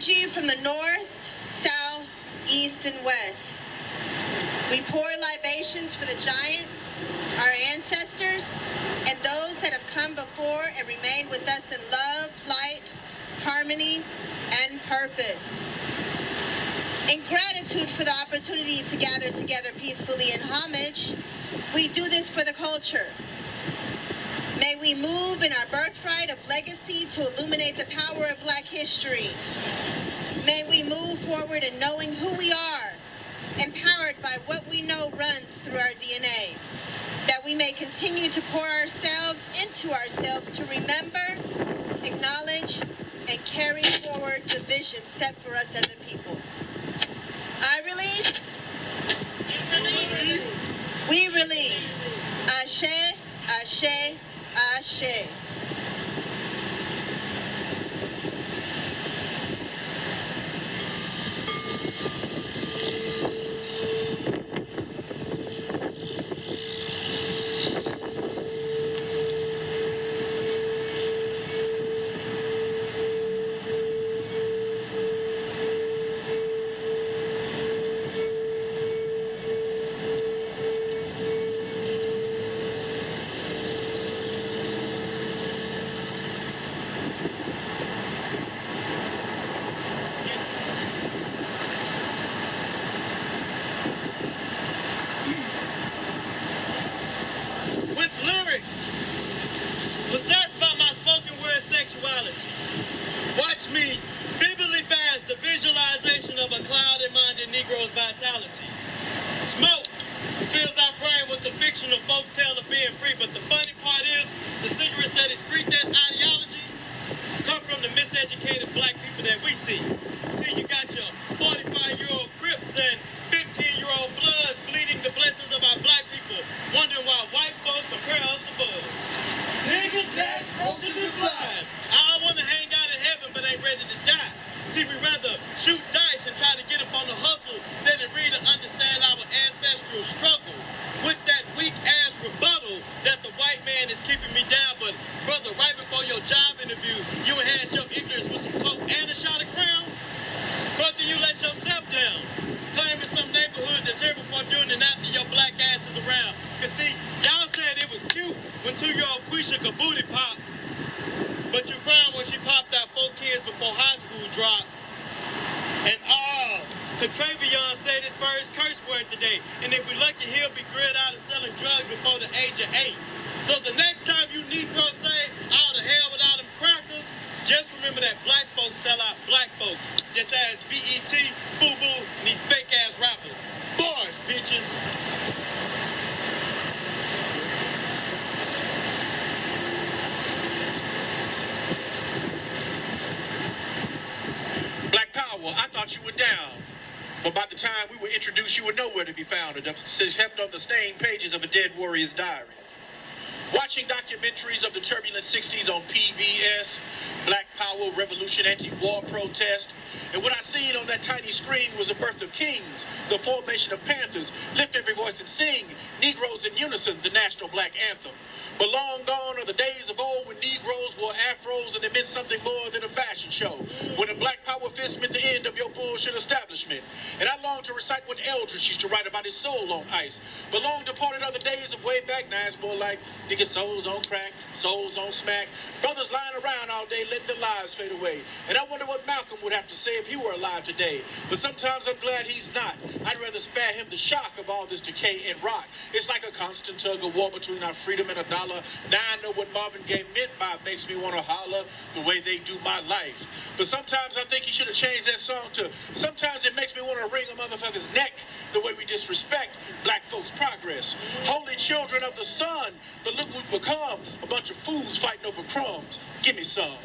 energy from the north, south, east, and west. We pour libations for the giants, our ancestors, and those that have come before and remain with us in love, light, harmony, and purpose. In gratitude for the opportunity to gather together peacefully in homage, we do this for the culture. May we move in our birthright of legacy to illuminate the power of Black history. May we move forward in knowing who we are, empowered by what we know runs through our DNA. That we may continue to pour ourselves into ourselves to remember, acknowledge, and carry forward the vision set for us as a people. I release. We release. Ashe, ashe, ashe. Except on the stained pages of a dead warrior's diary. Watching documentaries of the turbulent 60s on PBS, Black Power, Revolution, Anti-War Protest, and what I seen on that tiny screen was the birth of kings, the formation of panthers, lift every voice and sing, Negroes in unison, the national black anthem. But long gone are the days of old when Negroes wore afros and it meant something more than a fashion show. When a black power fist meant the end of your bullshit establishment. And I long to recite what Eldridge used to write about his soul on ice. But long departed are the days of way back now. It's more like niggas' souls on crack, souls on smack. Brothers lying around all day, let their lives fade away. And I wonder what Malcolm would have to say if he were alive today. But sometimes I'm glad he's not. I'd rather spare him the shock of all this decay and rot. It's like a constant tug of war between our freedom and a dollar. Now I know what Marvin Gaye meant by makes me want to holler the way they do my life. But sometimes I think he should have changed that song to sometimes it makes me want to wring a motherfucker's neck the way we disrespect black folks' progress. Holy children of the sun, but look what we've become, a bunch of fools fighting over crumbs. Give me some.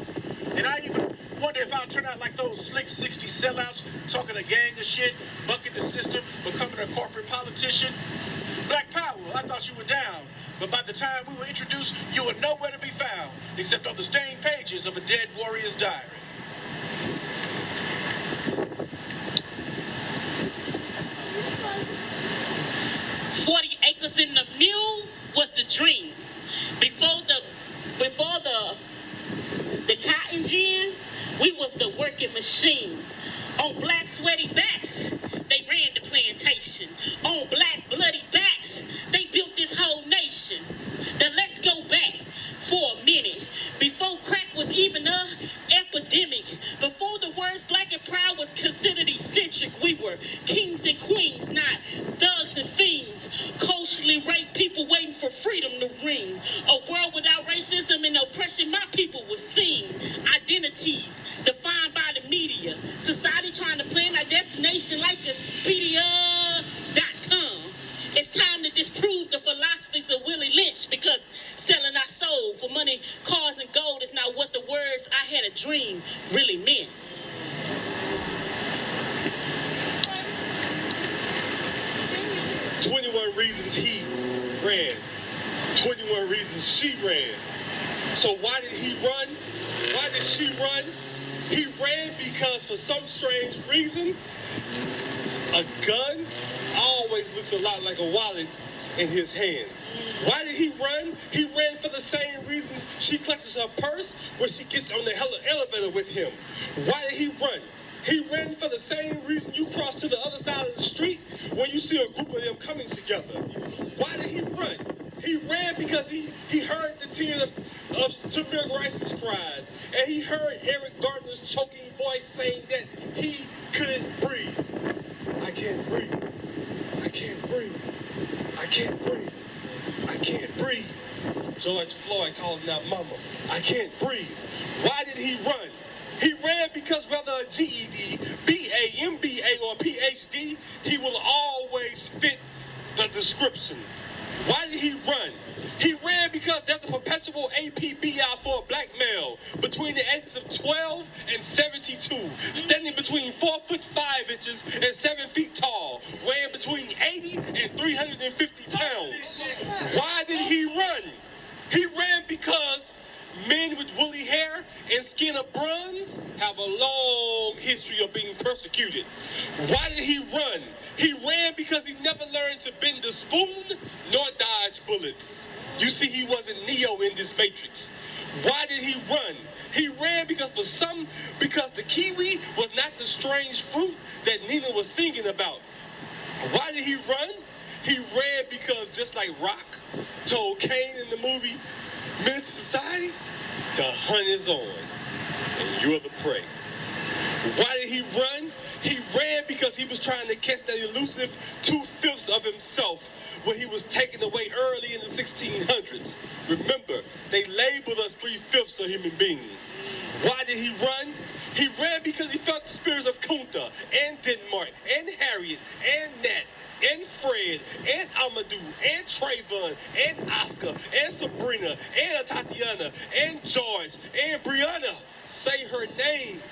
And I even wonder if I'll turn out like those slick 60 sellouts, talking a gang of shit, bucking the system, becoming a corporate politician. Black Power, I thought you were down. But by the time we were introduced, you were nowhere to be found, except on the stained pages of a dead warrior's diary. $40 in the mule was the dream. Before the cotton gin, We was the working machine. On black sweaty backs, they ran the plantation. On black bloody backs, they built this whole nation. Now let's go back for a minute. Before crack was even a epidemic, before the words black and proud was considered eccentric, we were kings and queens, not thugs and fiends. Culturally raped people waiting for freedom to ring. A world without racism and oppression, my people was seen. Identities defined by the media. Society trying to plan our destination like Expedia.com. It's time to disprove the philosophies of Willie Lynch, because selling our soul for money, cars, and gold is not what the words "I had a dream" really meant. "21 reasons he ran, 21 reasons she ran." So why did he run? Why did she run? He ran because for some strange reason, a gun always looks a lot like a wallet in his hands. Why did he run? He ran for the same reasons she clutches her purse when she gets on the elevator with him. Why did he run? He ran for the same reason you cross to the other side of the street when you see a group of them coming together. Why did he run? He ran because he heard the tears of Tamir Rice's cries, and he heard Eric Gardner's choking voice saying that he couldn't breathe. I can't breathe. I can't breathe. I can't breathe. I can't breathe. George Floyd calling out mama. I can't breathe. Why did he run? He ran because whether a GED, BA, MBA, or PhD, he will always fit the description. Why did he run? He ran because there's a perpetual APB out for a black male between the ages of 12 and 72, standing between 4'5" and 7 feet tall, weighing between 80 and 350 pounds. Why did he run? He ran because men with woolly hair and skin of bronze have a long history of being persecuted. Why did he run? He ran because he never learned to bend the spoon nor dodge bullets. You see, he wasn't Neo in this Matrix. Why did he run? He ran because the kiwi was not the strange fruit that Nina was singing about. Why did he run? He ran because just like Rock told Kane in the movie Menace to Society, the hunt is on, and you're the prey. Why did he run? He ran because he was trying to catch that elusive 2/5 of himself when he was taken away early in the 1600s. Remember, they labeled us 3/5 of human beings. Why did he run? He ran because he felt the spirits of Kunta and Denmark and Harriet and Nat and Fred and Amadou and Trayvon and Oscar and Sabrina and Tatiana and George and Brianna say her name.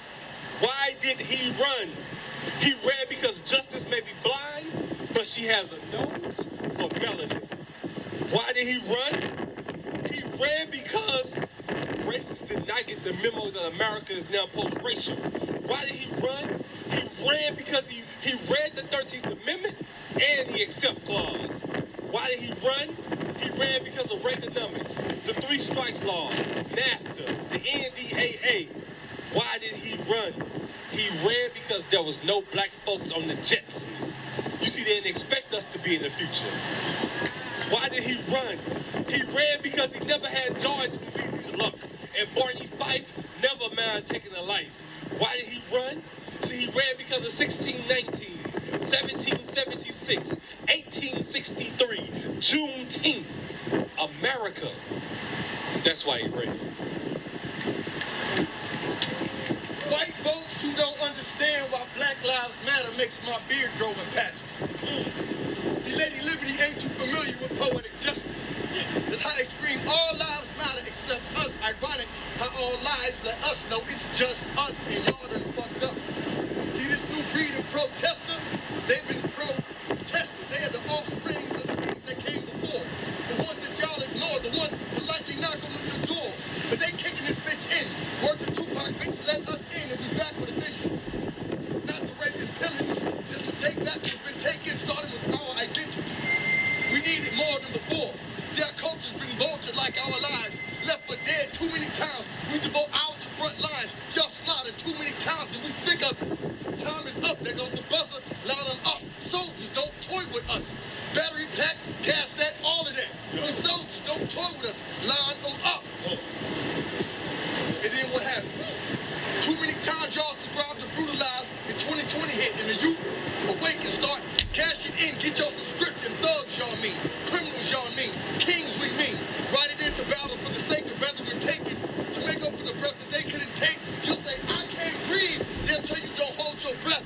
Why did he run? He ran because justice may be blind, but she has a nose for melanin. Why did he run? He ran because racists did not get the memo that America is now post-racial. Why did he run? He ran because he read the 13th Amendment and the accept clause. Why did he run? He ran because of Reaganomics, the 3 strikes law, NAFTA, the NDAA. Why did he run? He ran because there was no black folks on the Jetsons. You see, they didn't expect us to be in the future. Why did he run? He ran because he never had George Louise's luck, and Barney Fife never mind taking a life. Why did he run? See, he ran because of 1619, 1776, 1863, Juneteenth, America. That's why he ran. White folks who don't understand why Black Lives Matter makes my beard grow in patches. See, Lady Liberty ain't too familiar with poetic justice. That's how they scream, all lives matter except us. Ironic how all lives let us know it's just us and y'all done fucked up. See, this new breed of protester, they've been protesting. They are the offspring of the things that came before. The ones that y'all ignore, the ones who likely knock on the doors. But they kicking this bitch in. Word to Tupac, bitch, let us in and be back with a vengeance. Not to rape and pillage, just to take back what's been taken, starting with our identity. We need it more than before. See, our culture's been vultured like our lives. Left for dead too many times. We devote hours to front lines. Y'all slaughtered then what happened? Too many times y'all subscribed to Brutalize, and 2020 hit, and the youth awake and start cashing in. Get your subscription. Thugs y'all mean, criminals y'all mean, kings we mean. Ride it into battle for the sake of brethren taken, to make up for the breath that they couldn't take. You'll say, I can't breathe. They'll tell you don't hold your breath.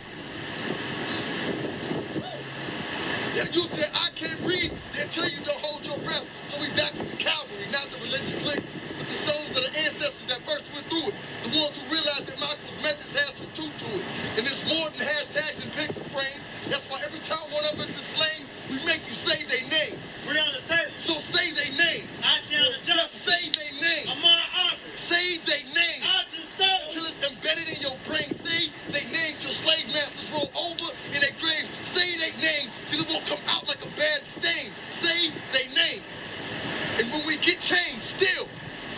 Yeah, you'll say, I can't breathe. They'll tell you don't hold your breath. So we back with the cavalry, not the religious clique, but the souls of the ancestors that first went through it. The ones who realized that Malcolm's methods had some truth to it. And it's more than hashtags and picture frames. That's why every time one of us is slain, we make you say their name. We're on the table. So say their name. I tell the judge. Say their name. I'm on Aubrey. Say their name. Out to stone. Till it's embedded in your brain. Say their name till slave masters roll over in their graves. Say their name till it won't come out like a bad stain. Say their name. And when we get changed, still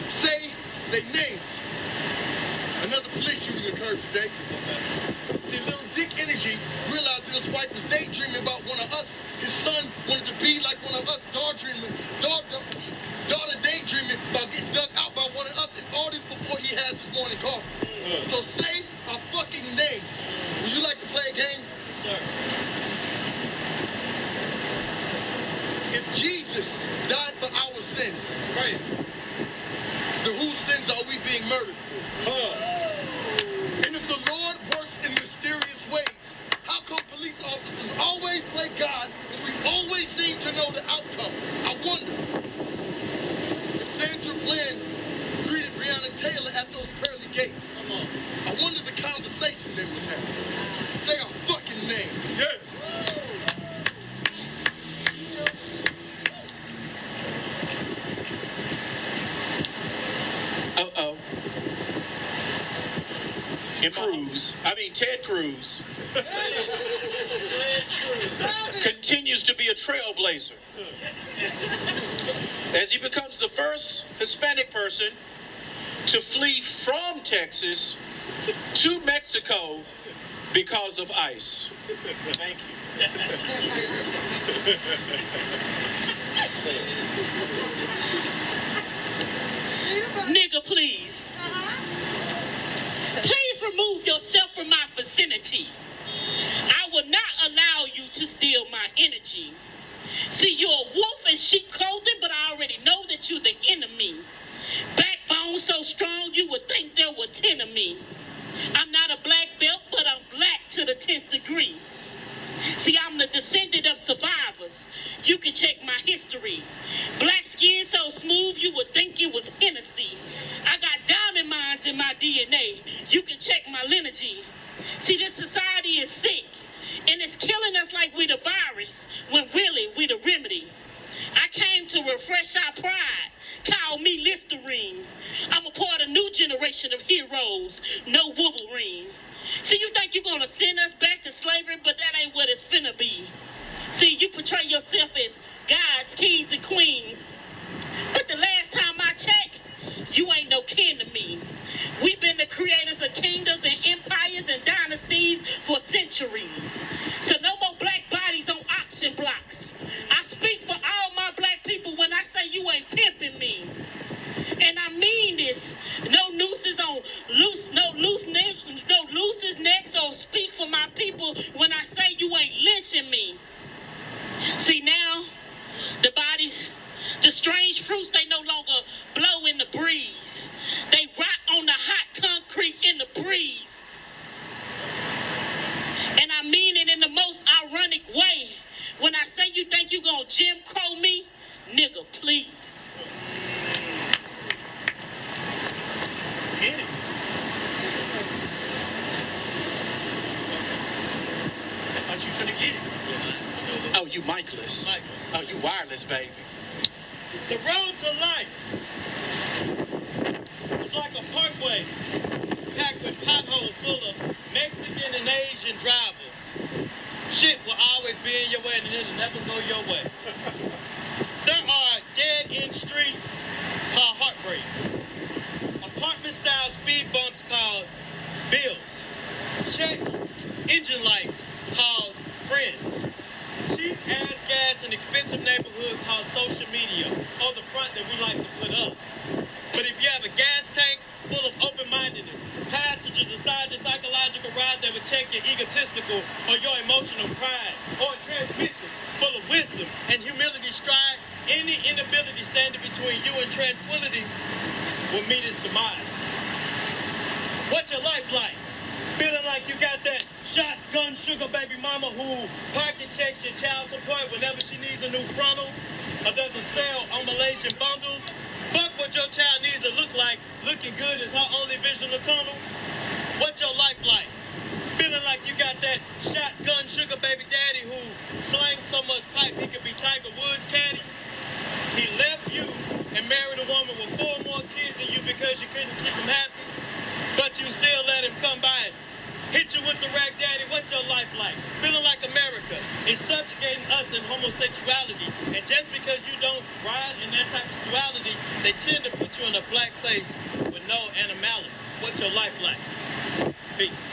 say their names. Another police shooting occurred today. The little dick energy realized that his wife was daydreaming about one of us. His son wanted to be like one of us, daughter daydreaming about getting dug out by one of us, and all this before he has this morning coffee. So say our fucking names. Would you like to play a game? Sir. If Jesus died for our sins, Right. then whose sins are we being murdered for? Huh. And if the Lord works in mysterious ways, how come police officers always play God and we always seem to know the outcome? I wonder if Sandra Bland greeted Breonna Taylor at those pearly gates. Come on. I wonder the conversation they would have. Say our fucking names. Yes. Ted Cruz continues to be a trailblazer as he becomes the first Hispanic person to flee from Texas to Mexico because of ICE. Thank you. Nigga, please. Please remove yourself from my vicinity. I will not allow you to steal my energy. See, you're a wolf in sheep clothing, but I already know that you're the enemy. Backbone so strong you would think there were 10 of me. I'm not a black belt, but I'm black to the 10th degree. See, I'm the descendant of survivors. You can check my history. Black skin so smooth you would think it was Hennessy. I got diamond mines in my DNA. You can check my lineage. See, this society is sick, and it's killing us like we the virus, when really we the remedy. I came to refresh our pride. Call me Listerine. I'm a part of a new generation of heroes. No Wolverine. See, you think you're going to send us back to slavery, but that ain't what it's finna be. See, you portray yourself as gods, kings, and queens. But the last time I checked, you ain't no kin to me. We've been the creators of kingdoms and empires and dynasties for centuries. So no more black bodies on auction blocks. I speak for all my black people when I say you ain't pimping me. And I mean this. No nooses on looses necks, or speak for my people when I say you ain't lynching me. See, now the bodies, the strange fruits, they no longer blow in the breeze. They rot on the hot concrete in the breeze. And I mean it in the most ironic way. When I say you think you gonna Jim Crow me, nigga, please. Get it. I thought you finna get it. Oh, you micless. Oh, you wireless, baby. The road to life is like a parkway packed with potholes full of Mexican and Asian drivers. Shit will always be in your way and it'll never go your way. There are dead-end streets called heartbreak. Apartment-style speed bumps called bills. Check engine lights called friends. Cheap ass gas in expensive neighborhood called social media, or the front that we like to put up. But if you have a gas tank full of open check your egotistical or your emotional pride, or a transmission full of wisdom and humility stride. Any inability standing between you and tranquility will meet its demise. What's your life like? Feeling like you got that shotgun sugar baby mama who pocket checks your child support whenever she needs a new frontal, or does a sale on Malaysian bundles? Fuck what your child needs to look like. Looking good is her only vision of tunnel. What's your life like? Feeling like you got that shotgun sugar baby daddy who slangs so much pipe he could be Tiger Woods caddy? He left you and married a woman with 4 more kids than you because you couldn't keep him happy, but you still let him come by and hit you with the rag daddy. What's your life like? Feeling like America is subjugating us in homosexuality, and just because you don't ride in that type of sexuality, they tend to put you in a black place with no animality. What's your life like? Peace.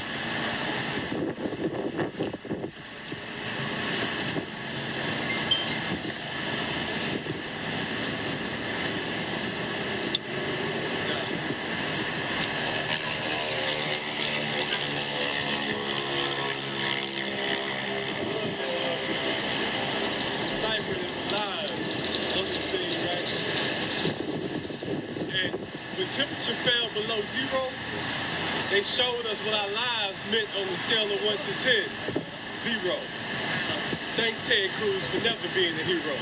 Cypher live on the scene, right? And when temperature fell below 0, they showed us what our lives meant on the scale of 1 to 10. 0. Thanks, Ted Cruz, for never being a hero.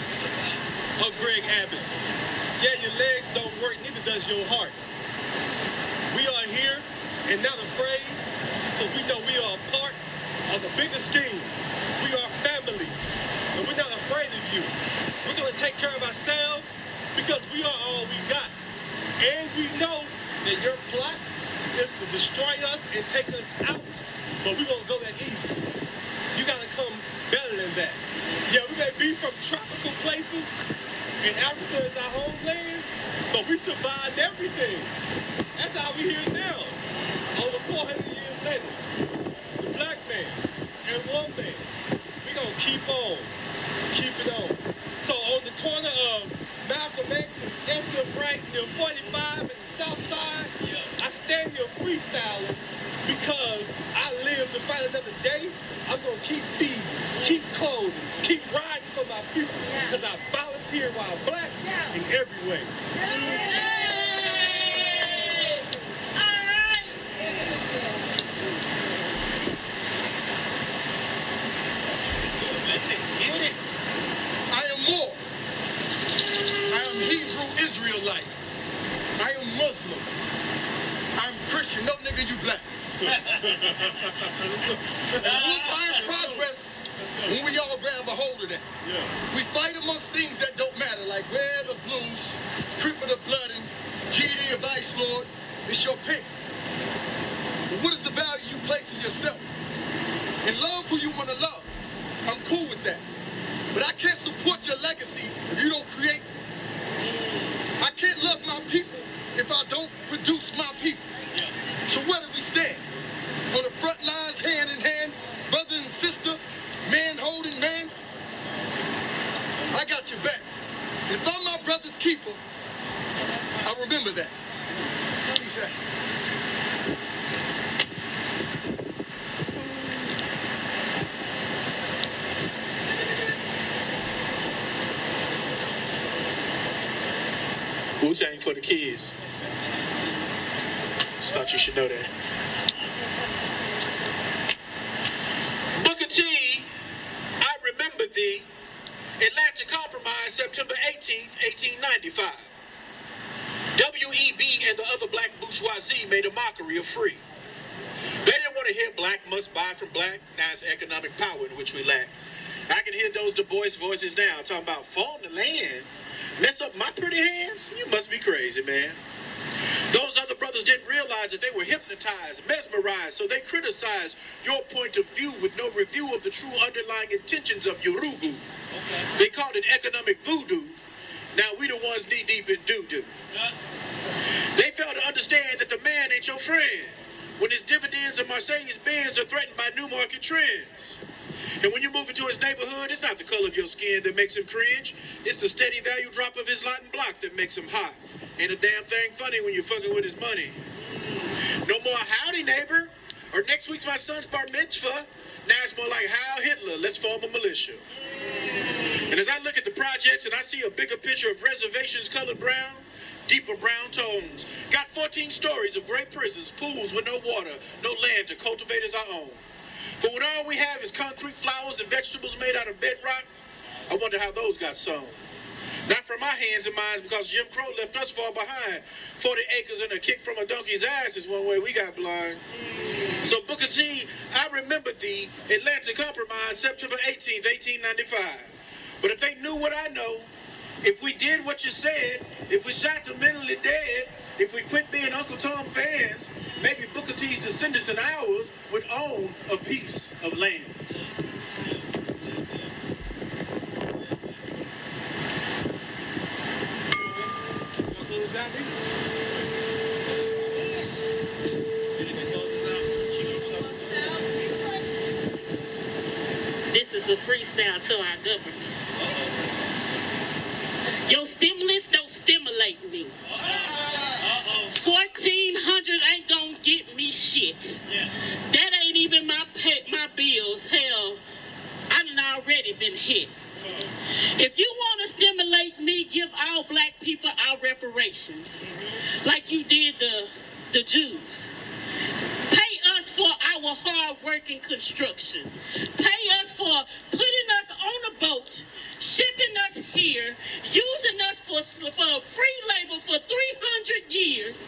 Or Greg Abbott's. Yeah, your legs don't work, neither does your heart. We are here and not afraid, because we know we are a part of a bigger scheme. We are family, and we're not afraid of you. We're going to take care of ourselves because we are all we got. And we know that your plot is to destroy us and take us out, but we won't go that easy. You got to come better than that. Yeah, we may be from tropical places, and Africa is our homeland, but we survived everything. That's how we here now, over 400 years later. The black man and one man, we gonna keep on, keep it on. So on the corner of Malcolm X and SM Wright and 45 and the South Side, I stand here freestyling because I live to fight another day. I'm gonna keep feeding, keep clothing, keep riding for my people, because I volunteer while I'm black in every way. I am more. I am Hebrew Israelite. I am Muslim. I'm Christian. No nigga, you black. We'll find progress when we all grab a hold of that. We fight amongst things that don't matter, like red or blues, creep of the blood, and GD of Ice Lord. It's your pick. But what is the value you place in yourself? And love who you want to love. I'm cool with that. But I can't support your legacy if you don't create one. I can't love my people if I don't produce my people. So where do we stand? On the front lines, hand in hand, brother and sister, man holding man? I got your back. If I'm my brother's keeper, I remember that. Peace out. Wu-Tang for the kids. Just thought you should know that. Booker T, I remember thee. Atlantic Compromise, September 18th, 1895. W.E.B. and the other black bourgeoisie made a mockery of free. They didn't want to hear black must buy from black. Now it's economic power in which we lack. I can hear those Du Bois voices now talking about farm the land. Mess up my pretty hands? You must be crazy, man. Those other brothers didn't realize that they were hypnotized, mesmerized, so they criticized your point of view with no review of the true underlying intentions of Yorugu. They called it economic voodoo. Now we the ones knee deep in doo-doo. They failed to understand that the man ain't your friend when his dividends and Mercedes-Benz are threatened by new market trends. And when you move into his neighborhood, it's not the color of your skin that makes him cringe. It's the steady value drop of his lot and block that makes him hot. Ain't a damn thing funny when you're fucking with his money. No more howdy, neighbor. Or next week's my son's bar mitzvah. Now it's more like Heil Hitler. Let's form a militia. And as I look at the projects and I see a bigger picture of reservations colored brown, deeper brown tones, got 14 stories of great prisons, pools with no water, no land to cultivate as our own. For when all we have is concrete, flowers, and vegetables made out of bedrock, I wonder how those got sown. Not from our hands and minds, because Jim Crow left us far behind. 40 acres and a kick from a donkey's ass is one way we got blind. So Booker T, I remember the Atlanta Compromise, September 18th, 1895. But if they knew what I know, if we did what you said, if we shot the mentally dead, if we quit being Uncle Tom fans, maybe Booker T's descendants and ours would own a piece of land. This is a freestyle to our government. Your stimulus don't stimulate me. 1,400 ain't gonna get me shit. That ain't even my bills. Hell, I done already been hit. If you want to stimulate me, give all black people our reparations, like you did the Jews. Pay us for our hard work in construction. Pay us for putting us on a boat, shipping us here, using us for free labor for 300 years,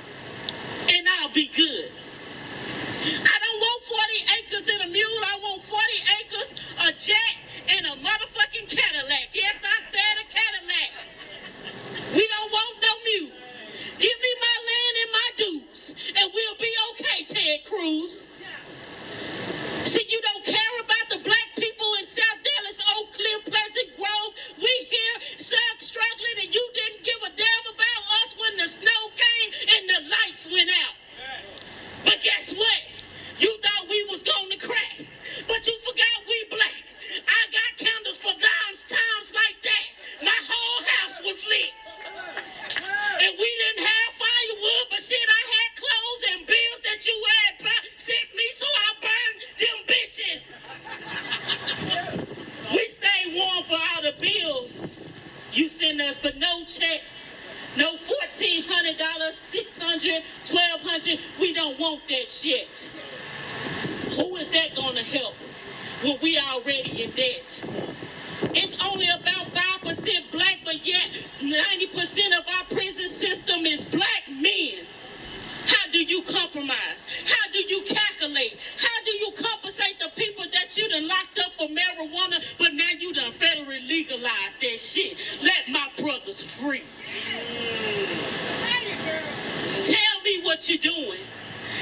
and I'll be good. I don't want 40 acres and a mule. I want 40 acres, a jet, and a motherfucking Cadillac. Yes, I said a Cadillac. We don't want no mules. Give me my land and my dues, and we'll be okay, Ted Cruz. See, you don't care about the black people in South Dallas, Oak Cliff, Pleasant Grove. We here struggling, and you didn't give a damn about us when the snow came and the lights went out. But guess what? You thought we was going to crack, but you forgot we black. I got candles for times like that. My whole house was lit. And we didn't have firewood, but shit, I had clothes and bills that you had sent me, so I burned them bitches. We stayed warm for all the bills you send us, but no checks. No $1,400, $600, $1,200. We don't want that shit. Who is that gonna help when we already in debt? It's only about 5% black, but yet 90% of our prison system is black men. How do you compromise? How do you calculate? How do you compensate the people that you done locked up for marijuana, but now you done federally legalized that shit? Let my brothers free. Tell me what you're doing.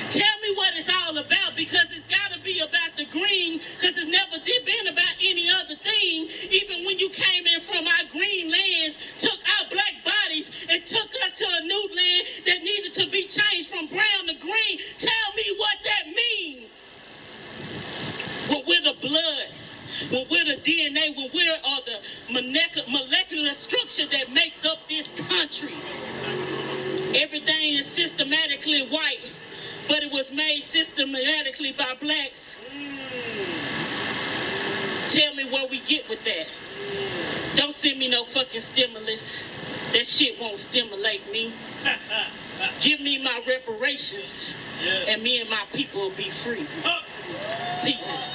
Tell me what it's all about, because it's got to be about the green, because it's never been about any other thing. Even when you came in from our green lands, took our black bodies and took us to a new land that needed to be changed from brown to green. Tell me what that means. When we're the blood, when we're the DNA, when we're the molecular structure that makes up this country. Everything is systematically white, but it was made systematically by blacks. Tell me where we get with that. Don't send me no fucking stimulus. That shit won't stimulate me. Give me my reparations, and me and my people will be free. Peace.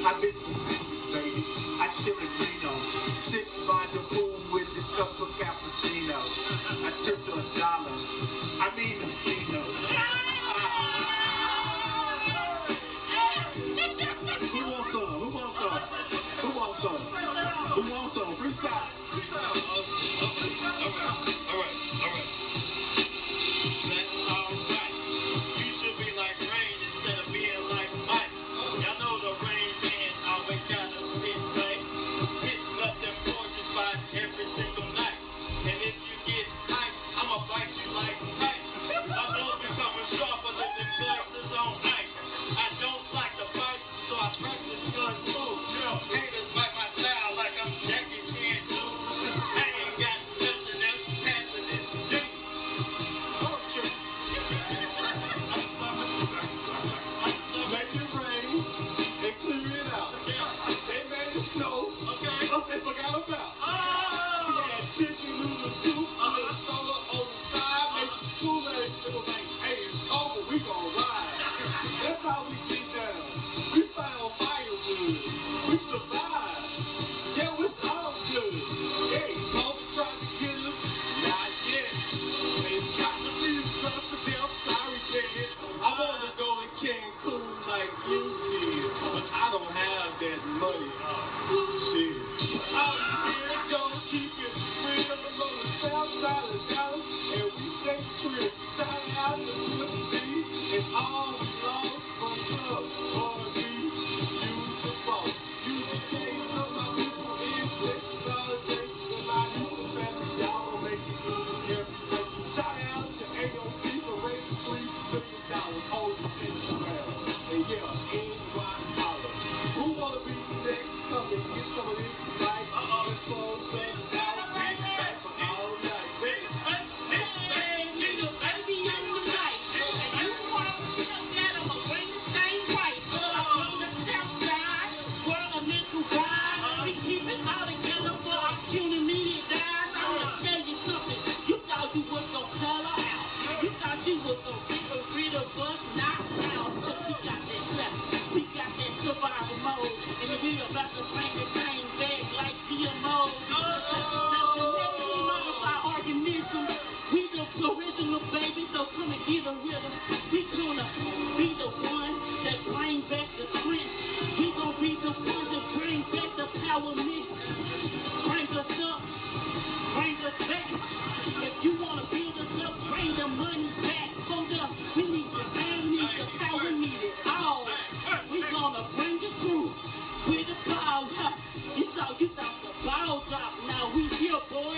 I've been to Memphis, baby. I chill in Reno, sit by the pool with a cup of cappuccino. I tipped her $1. I mean a casino. Who wants some? Who wants some? Who wants some? Who wants some? Freestyle. every single night. And if you get hype, I'ma bite you like tight. My blows becoming sharper than them glasses on night. I don't like to fight, so I practice gun fu. Haters bite my style like I'm Jackie Chan too. I ain't got nothing else passing this dick. Make it rain and clear it out. They made it snow. Us they forgot about. We had chicken noodle soup with a soda on the side. Made some Kool-Aid. It was like, hey, it's cold, but we gon' ride. That's how we get down. We found firewood. We survived. Yeah, it's all good. Hey, COVID tried to get us. Not yet. They tried to freeze us to death. Sorry, Ted. I wanna go to Cancun like you did, but I don't have that money. Shit. But all you did, don't keep it real. I'm on the south side of Dallas, and we stay true. Shout out to Flip C and all the lost from club R&B. Use the phone. Use the chain of my people in Texas all day. With my Houston family, y'all gon' make it easy every day. Shout out to AOC for raising $3 billion. Hold the tension around. And yeah, NY holler. Who wanna be next? Come and get some of this right. Let's close us out. Be Cypher all night. Hey, nigga, baby, I'm the light. And you already know that I'ma bring this thing right. I'm from the south side, where a nigga ride. We keep it all together for our community guys. I'ma tell you something. You thought you was gonna color out. You thought you was gonna get rid of us, not ours. Cause we got that clap. We got that survival mode. And we about to bring this thing back like GMO. Our organisms, we the original baby, so come and get a rhythm. We gonna be the ones that bring back the strength. We gonna be the ones that bring back the power myth. Bring us up, bring us back. If you wanna build us up, bring the money back. Hold up, we need the man, need the power, need it all. We gonna bring it through with the ball. You saw, you thought the ball dropped, now we here, boy.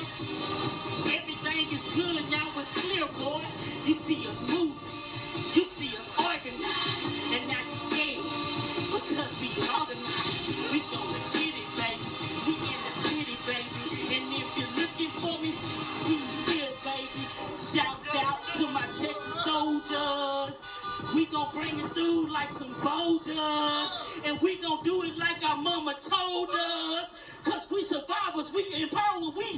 Everything is good, now it's clear, boy. You see us moving, you see us organized, and now you scared because we organized. We gonna get it, baby. We in the city, baby. And if you're looking for me, we here, baby. Shouts out to my Texas soldiers. We gon' bring it through like some boulders. And we gon' do it like our mama told us. Cause we survivors, we empower, we